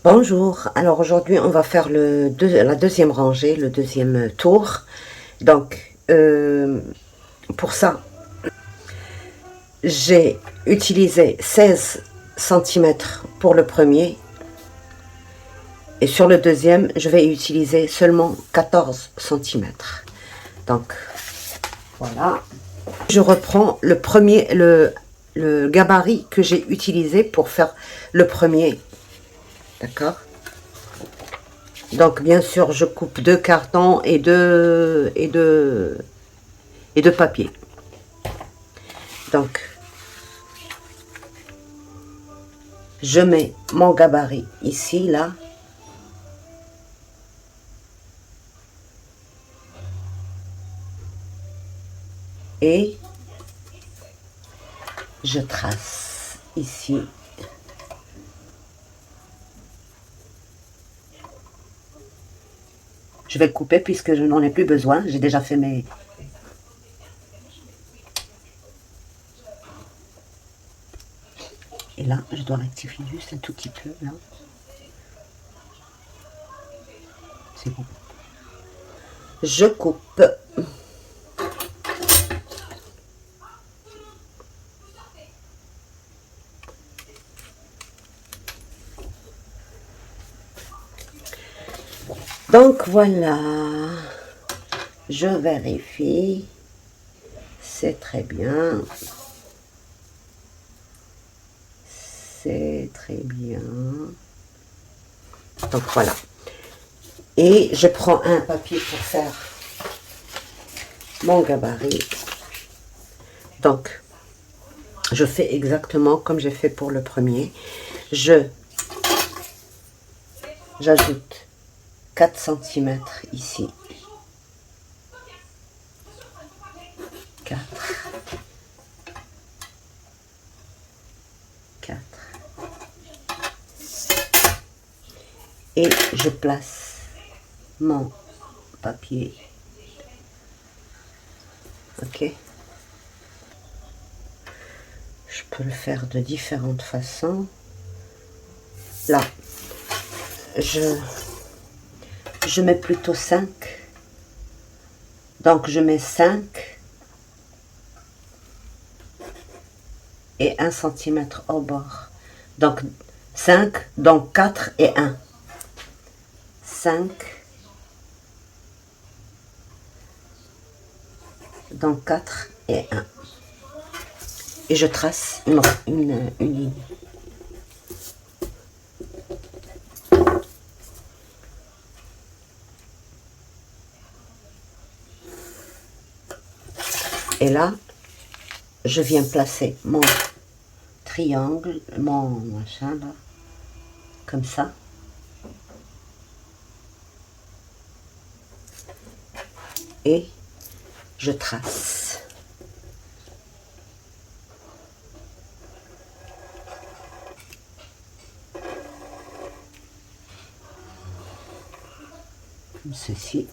Bonjour, alors aujourd'hui on va faire la deuxième rangée, le deuxième tour. Donc pour ça, j'ai utilisé 16 centimètres pour le premier et sur le deuxième, je vais utiliser seulement 14 centimètres. Donc voilà, je reprends le premier, le gabarit que j'ai utilisé pour faire le premier, d'accord? Donc bien sûr, je coupe deux cartons et deux papiers. Donc je mets mon gabarit ici, là. Et je trace ici. Je vais le couper puisque je n'en ai plus besoin. J'ai déjà fait mes... Et là, je dois rectifier juste un tout petit peu, là. C'est bon. Je coupe. Donc voilà. Je vérifie. C'est très bien. C'est très bien. Donc voilà. Et je prends un papier pour faire mon gabarit. Donc, je fais exactement comme j'ai fait pour le premier. J'ajoute 4 centimètres ici. 4. 4. Et je place mon papier. Ok. Je peux le faire de différentes façons. Là, je mets plutôt 5. Donc, je mets 5 et 1 centimètre au bord. Donc, 5, donc 4 et 1. 5, donc 4 et 1. Et je trace une ligne. Et là, je viens placer mon triangle, mon machin là, comme ça. Et je trace. Comme ceci.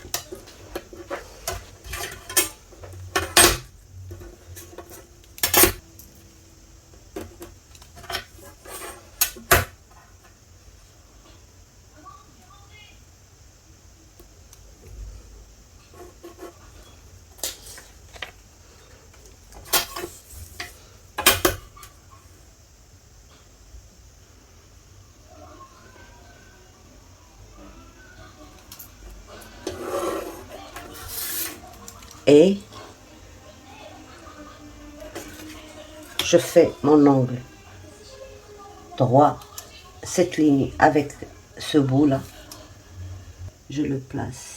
Et je fais mon angle droit, cette ligne avec ce bout là, je le place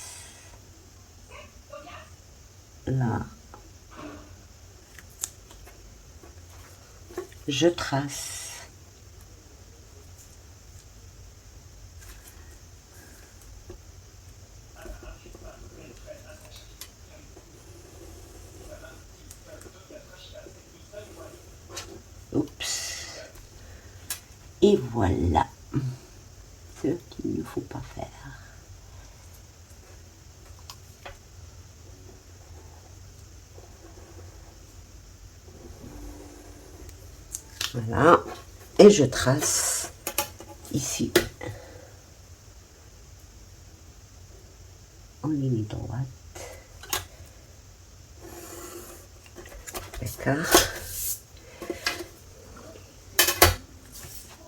là, je trace. Oups. Et voilà ce qu'il ne faut pas faire. Voilà. Et je trace ici. en ligne droite. D'accord.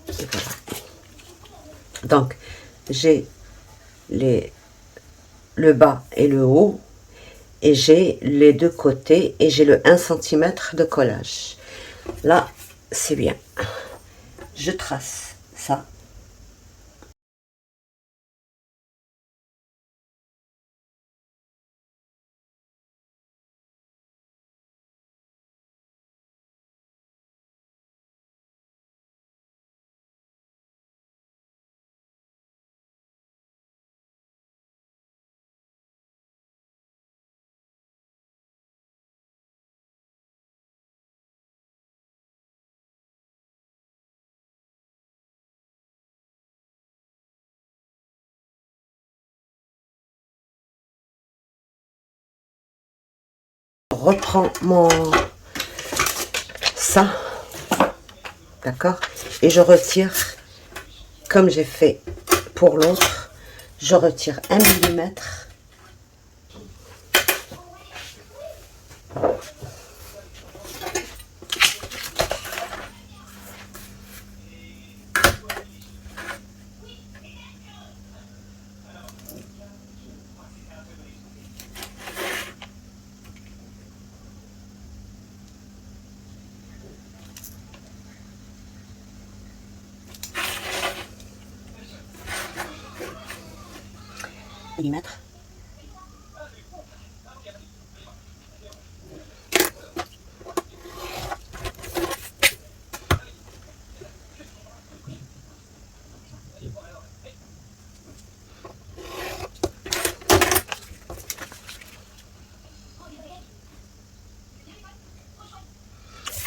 Et voilà. Donc, j'ai le bas et le haut, et j'ai les deux côtés, et j'ai le 1 cm de collage. Là, c'est bien. Je trace ça. Je reprends ça, d'accord, et je retire, comme j'ai fait pour l'autre, je retire 1 millimètre. Millimètres.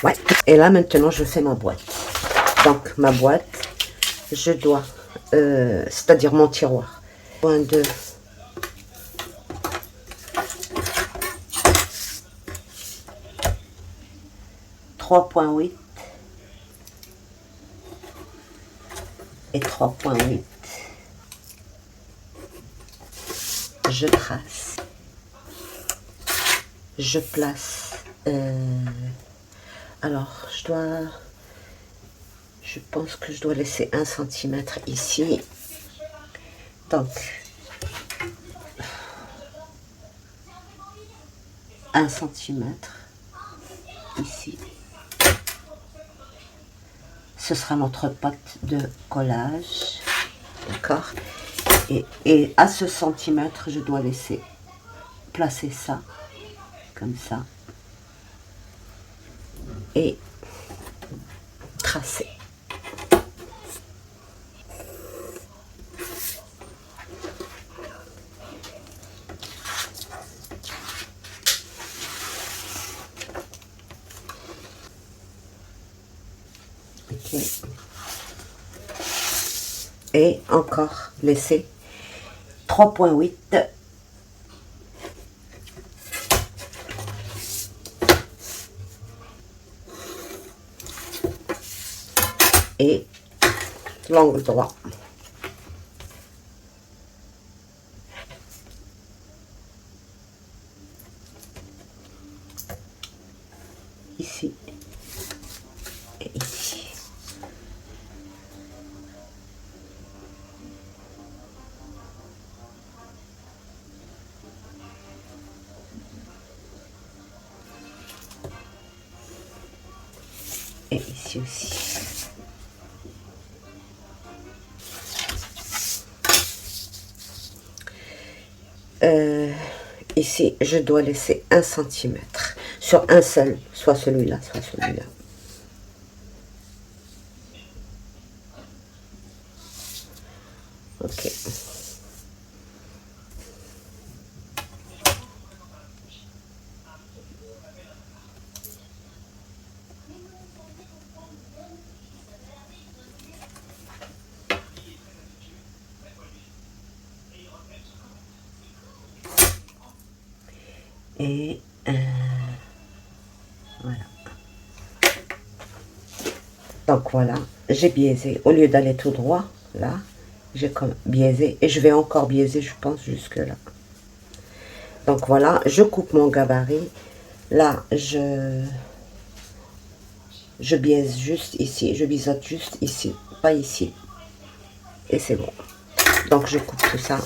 Ouais, et là maintenant je fais ma boîte. Donc ma boîte, je dois, c'est-à-dire mon tiroir. 1,2. 3,8 et 3,8. Je trace. Je place. Alors, je pense que je dois laisser 1 cm ici. Donc, 1 cm ici. Ce sera notre pâte de collage. D'accord. Et à ce centimètre, je dois laisser placer ça, comme ça. Et tracer. Okay. Et encore laisser 3,8. Et l'angle droit. Ici et ici. Et ici aussi. Ici, je dois laisser 1 cm sur un seul, soit celui-là, soit celui-là. Ok. Et voilà. Donc voilà, j'ai biaisé. Au lieu d'aller tout droit, là, j'ai comme biaisé. Et je vais encore biaiser, je pense, jusque là. Donc voilà, je coupe mon gabarit. Là, je biaise juste ici, je biseaute juste ici, pas ici. Et c'est bon. Donc je coupe tout ça.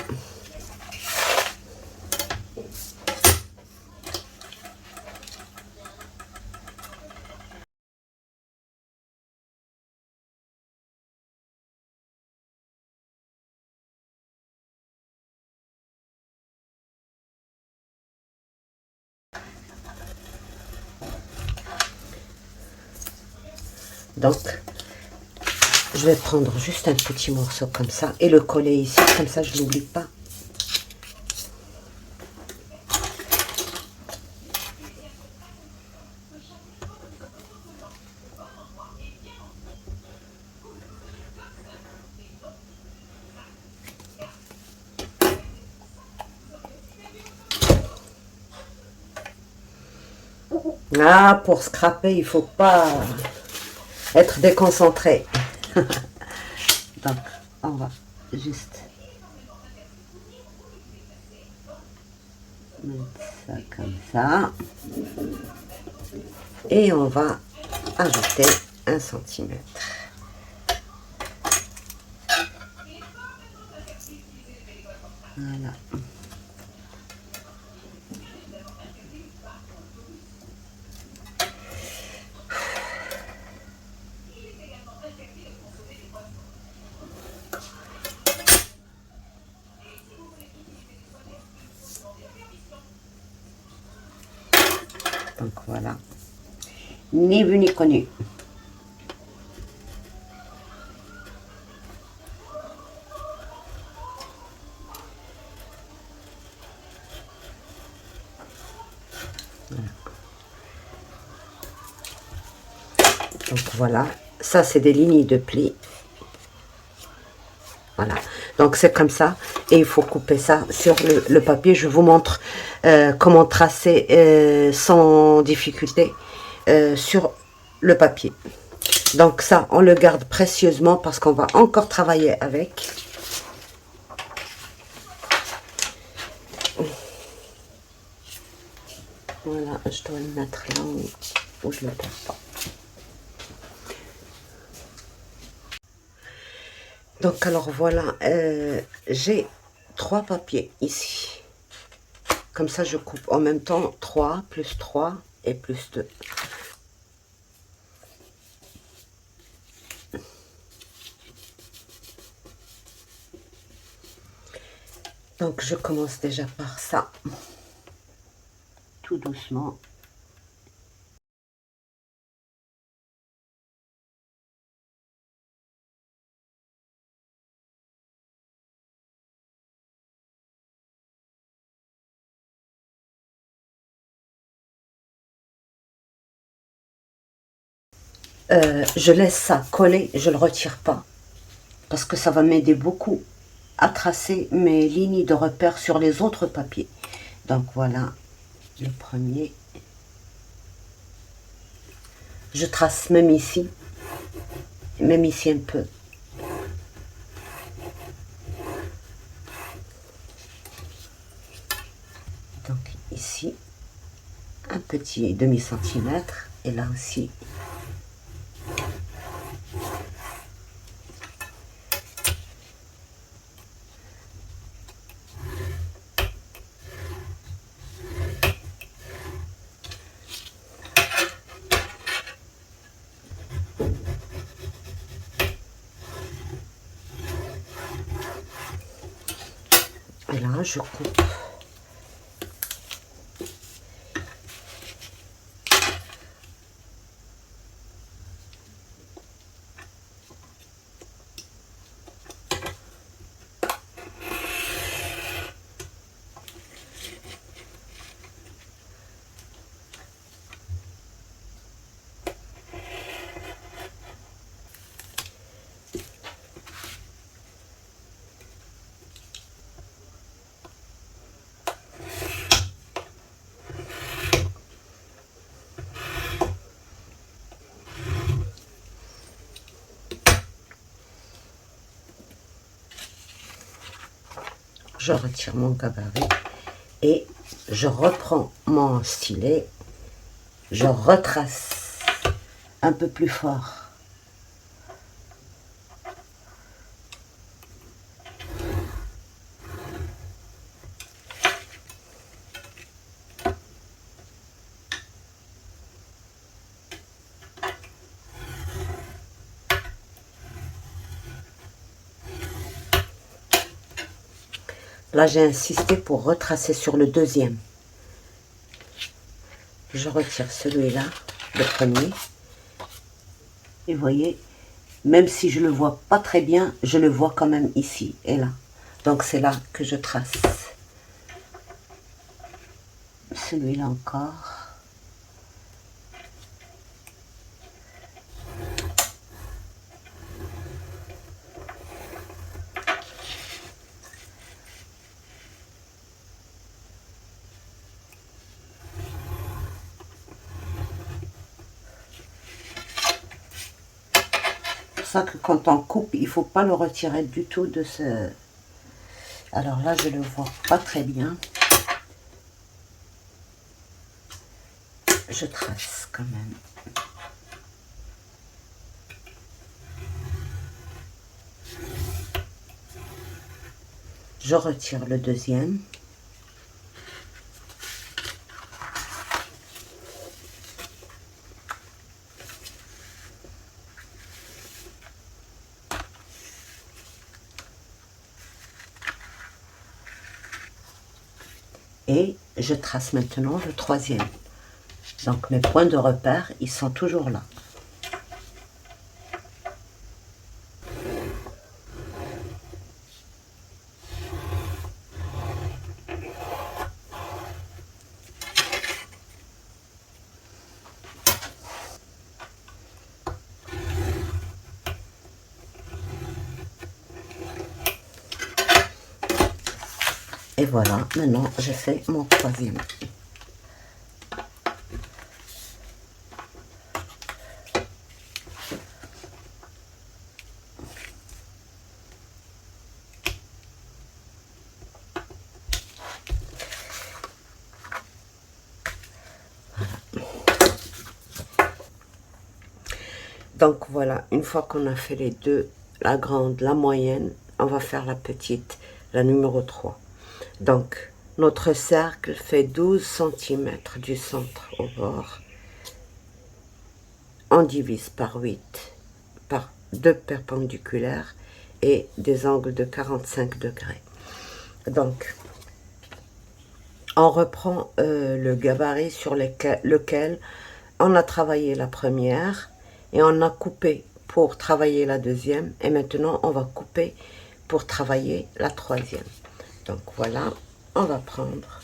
Donc, je vais prendre juste un petit morceau comme ça et le coller ici, comme ça je n'oublie pas. Ah, pour scraper, il faut pas être déconcentré. Donc, on va juste mettre ça comme ça. Et on va ajouter 1 centimètre. Voilà. Donc voilà. Ni vu ni connu. Donc voilà, ça c'est des lignes de pli. Voilà, donc c'est comme ça et il faut couper ça sur le papier. Je vous montre comment tracer sans difficulté sur le papier. Donc ça, on le garde précieusement parce qu'on va encore travailler avec. Voilà, je dois le mettre là où je ne le perds pas. Donc alors voilà, j'ai 3 papiers ici. Comme ça, je coupe en même temps 3 plus 3 et plus 2. Donc je commence déjà par ça, tout doucement. Je laisse ça coller, je ne le retire pas, parce que ça va m'aider beaucoup à tracer mes lignes de repère sur les autres papiers. Donc voilà, le premier. Je trace même ici un peu. Donc ici, un petit demi-centimètre, et là aussi. Et là, je coupe. Je retire mon gabarit Et je reprends mon stylet, je retrace un peu plus fort. Là, j'ai insisté pour retracer sur le deuxième. Je retire celui-là, le premier. Et vous voyez, même si je ne le vois pas très bien, je le vois quand même ici et là. Donc c'est là que je trace. Celui-là encore. C'est pour ça que quand on coupe, il ne faut pas le retirer du tout de ce... Alors là, je ne le vois pas très bien. Je trace quand même. Je retire le deuxième. Et je trace maintenant le troisième. Donc mes points de repère, ils sont toujours là. Et voilà, maintenant je fais mon troisième. Donc voilà, une fois qu'on a fait les deux, la grande, la moyenne, on va faire la petite, la numéro 3. Donc, notre cercle fait 12 cm du centre au bord. On divise par 8, par 2 perpendiculaires et des angles de 45 degrés. Donc, on reprend le gabarit sur lequel on a travaillé la première et on a coupé pour travailler la deuxième. Et maintenant, on va couper pour travailler la troisième. Donc voilà, on va prendre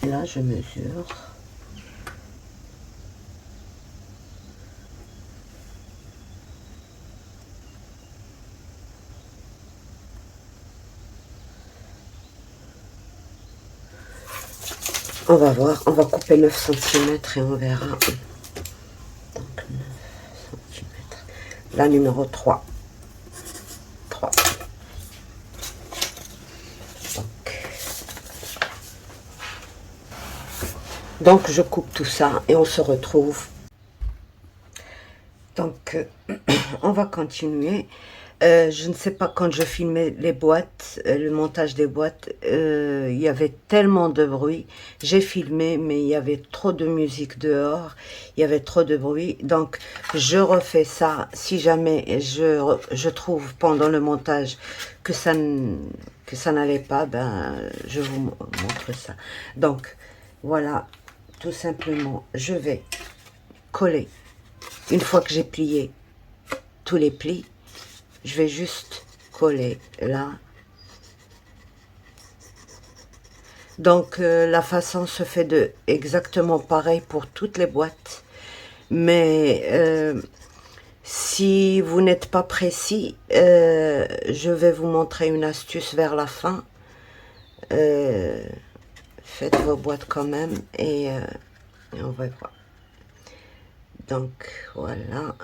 Là, je mesure. On va voir, on va couper 9 cm et on verra. Donc 9 cm. La numéro 3. 3. Donc je coupe tout ça et on se retrouve. Donc on va continuer. Je ne sais pas, quand je filmais les boîtes, le montage des boîtes, il y avait tellement de bruit. J'ai filmé, mais il y avait trop de musique dehors, il y avait trop de bruit. Donc, je refais ça. Si jamais je trouve pendant le montage que ça n'allait pas, ben, je vous montre ça. Donc, voilà, tout simplement, je vais coller. Une fois que j'ai plié tous les plis, je vais juste coller là. Donc la façon se fait exactement pareil pour toutes les boîtes. Mais si vous n'êtes pas précis, je vais vous montrer une astuce vers la fin. Faites vos boîtes quand même et on va voir. Donc voilà.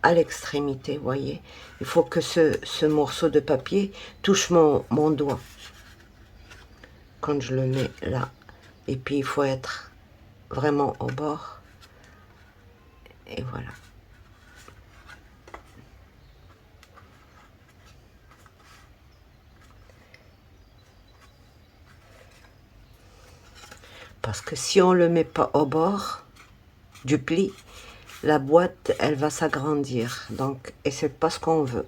À l'extrémité, vous voyez, il faut que ce morceau de papier touche mon doigt quand je le mets là. Et puis il faut être vraiment au bord. Et voilà. Parce que si on le met pas au bord du pli, la boîte, elle va s'agrandir. Donc, et c'est pas ce qu'on veut.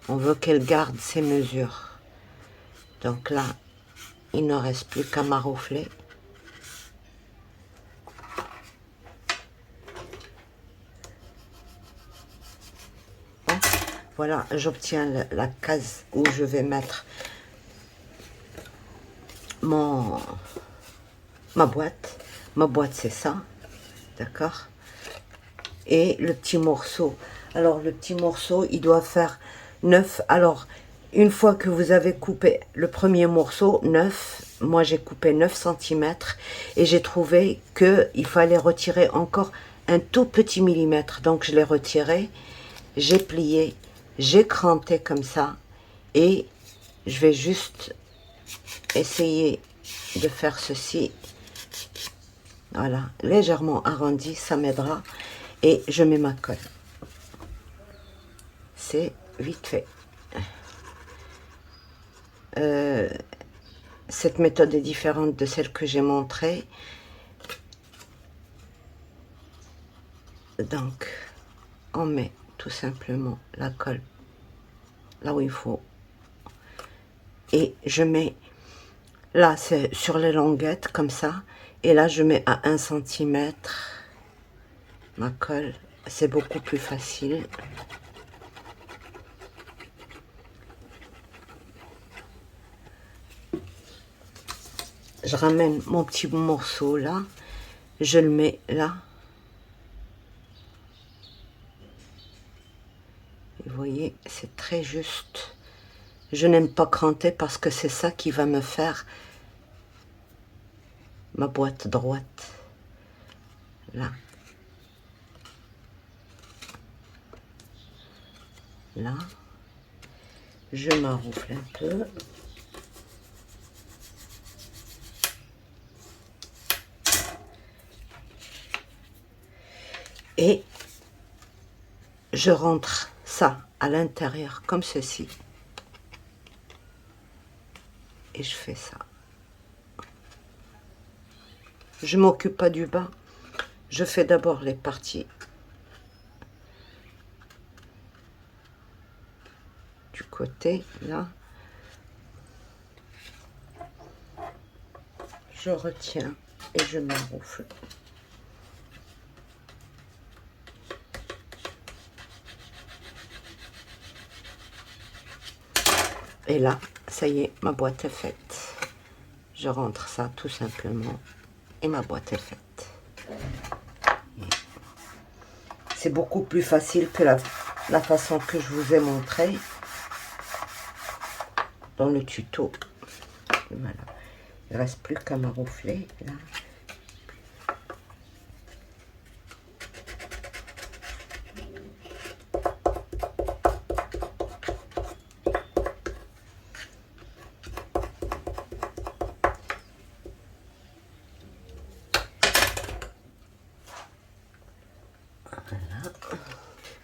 On veut qu'elle garde ses mesures. Donc là, il ne reste plus qu'à maroufler. Bon, voilà, j'obtiens la case où je vais mettre ma boîte. Ma boîte, c'est ça. D'accord? Et le petit morceau. Alors, le petit morceau, il doit faire 9. Alors, une fois que vous avez coupé le premier morceau, 9, moi j'ai coupé 9 cm et j'ai trouvé qu'il fallait retirer encore un tout petit millimètre. Donc, je l'ai retiré, j'ai plié, j'ai cranté comme ça et je vais juste essayer de faire ceci. Voilà, légèrement arrondi, ça m'aidera. Et je mets ma colle. C'est vite fait. Cette méthode est différente de celle que j'ai montrée. Donc, on met tout simplement la colle là où il faut. Et je mets, là c'est sur les languettes comme ça. Et là je mets à 1 cm ma colle. C'est beaucoup plus facile. Je ramène mon petit morceau là, je le mets là. Vous voyez, c'est très juste. Je n'aime pas cranter parce que c'est ça qui va me faire ma boîte droite. Là. Là. Je maroufle un peu. Et je rentre ça à l'intérieur comme ceci. Et je fais ça. Je ne m'occupe pas du bas. Je fais d'abord les parties du côté, là. Je retiens et je maroufle. Et là, ça y est, ma boîte est faite. Je rentre ça tout simplement et ma boîte est faite. C'est beaucoup plus facile que la façon que je vous ai montré dans le tuto. Voilà. Il ne reste plus qu'à maroufler là. Voilà.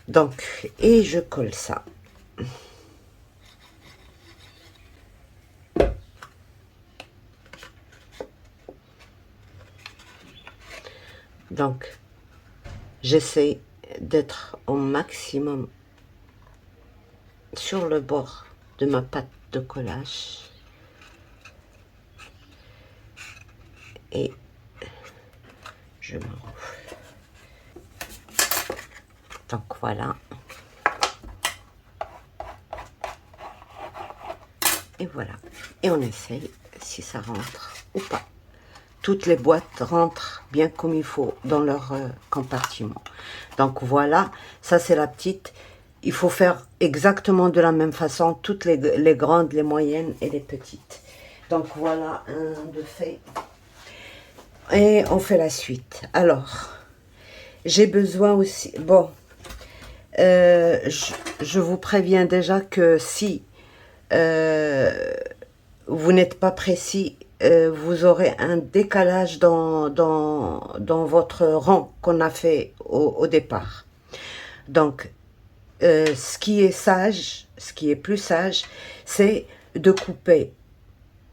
Donc, et je colle ça. Donc, j'essaie d'être au maximum sur le bord de ma pâte de collage. Et je m'enroule. Donc voilà. Et voilà. Et on essaye si ça rentre ou pas. Toutes les boîtes rentrent bien comme il faut dans leur compartiment. Donc voilà, ça c'est la petite. Il faut faire exactement de la même façon toutes les grandes, les moyennes et les petites. Donc voilà un de fait. Et on fait la suite. Alors, j'ai besoin aussi... Bon, je vous préviens déjà que si vous n'êtes pas précis, vous aurez un décalage dans votre rang qu'on a fait au départ. Donc, ce qui est sage, ce qui est plus sage, c'est de couper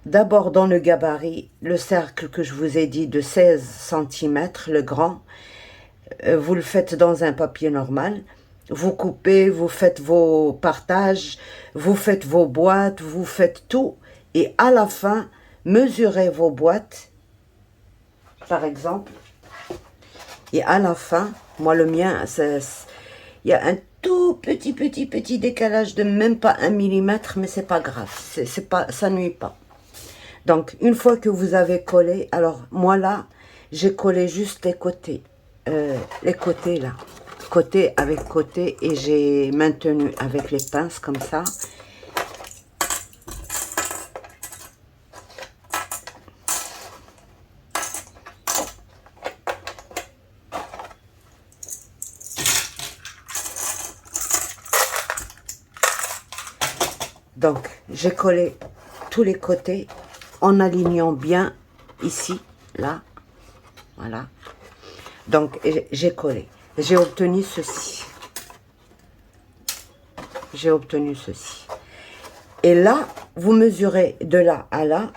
d'abord dans le gabarit le cercle que je vous ai dit de 16 cm, le grand. Vous le faites dans un papier normal. Vous coupez, vous faites vos partages, vous faites vos boîtes, vous faites tout. Et à la fin, mesurez vos boîtes, par exemple. Et à la fin, moi le mien, il y a un tout petit décalage de même pas 1 mm, mais c'est pas grave, ça nuit pas. Donc une fois que vous avez collé, alors moi là, j'ai collé juste les côtés là, côté avec côté, et j'ai maintenu avec les pinces comme ça. Donc, j'ai collé tous les côtés en alignant bien ici, là, voilà. Donc, j'ai collé. J'ai obtenu ceci. J'ai obtenu ceci. Et là, vous mesurez de là à là,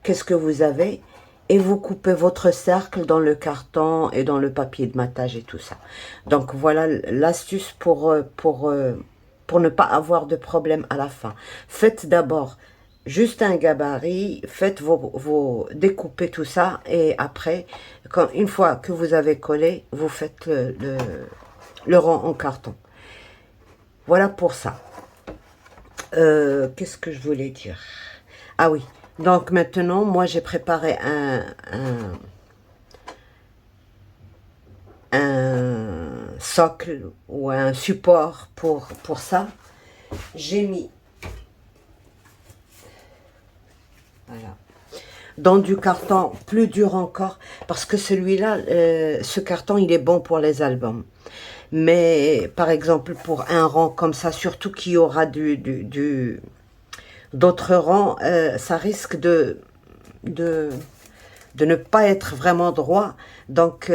qu'est-ce que vous avez, et vous coupez votre cercle dans le carton et dans le papier de matage et tout ça. Donc, voilà l'astuce pour ne pas avoir de problème à la fin. Faites d'abord juste un gabarit, faites découpez tout ça, et après, une fois que vous avez collé, vous faites le rang en carton. Voilà pour ça. Qu'est-ce que je voulais dire? Ah oui, donc maintenant, moi j'ai préparé un socle ou un support pour ça. J'ai mis, voilà, dans du carton plus dur encore, parce que celui-là, ce carton, il est bon pour les albums. Mais par exemple, pour un rang comme ça, surtout qu'il y aura d'autres rangs, ça risque de ne pas être vraiment droit, donc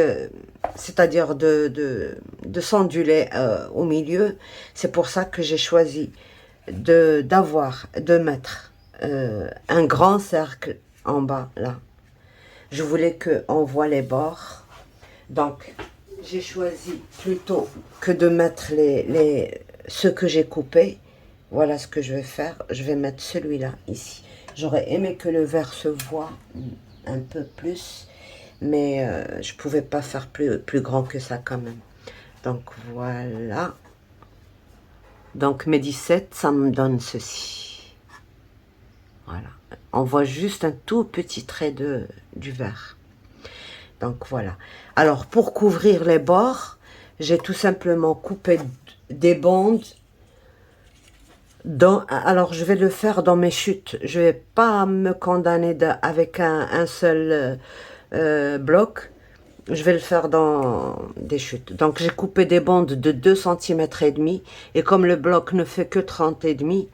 c'est-à-dire de s'onduler au milieu. C'est pour ça que j'ai choisi de mettre un grand cercle en bas là. Je voulais qu'on voit les bords, donc j'ai choisi plutôt que de mettre ceux que j'ai coupés. Voilà ce que je vais faire. Je vais mettre celui-là ici. J'aurais aimé que le vert se voit un peu plus, mais je pouvais pas faire plus grand que ça quand même. Donc voilà. Donc mes 17, ça me donne ceci. Voilà. On voit juste un tout petit trait du vert. Donc voilà. Alors pour couvrir les bords, j'ai tout simplement coupé des bandes. Alors je vais le faire dans mes chutes. Je vais pas me condamner avec un seul bloc. Je vais le faire dans des chutes. Donc j'ai coupé des bandes de 2,5 cm et comme le bloc ne fait que 30,5,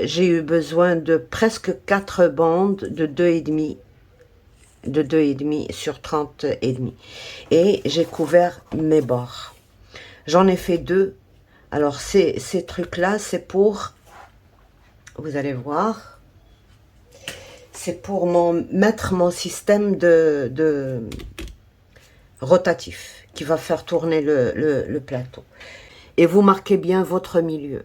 j'ai eu besoin de presque 4 bandes de 2,5 sur 30,5. Et j'ai couvert mes bords. J'en ai fait 2. Alors ces trucs-là, c'est pour, vous allez voir, c'est pour mettre mon système de rotatif qui va faire tourner le plateau. Et vous marquez bien votre milieu.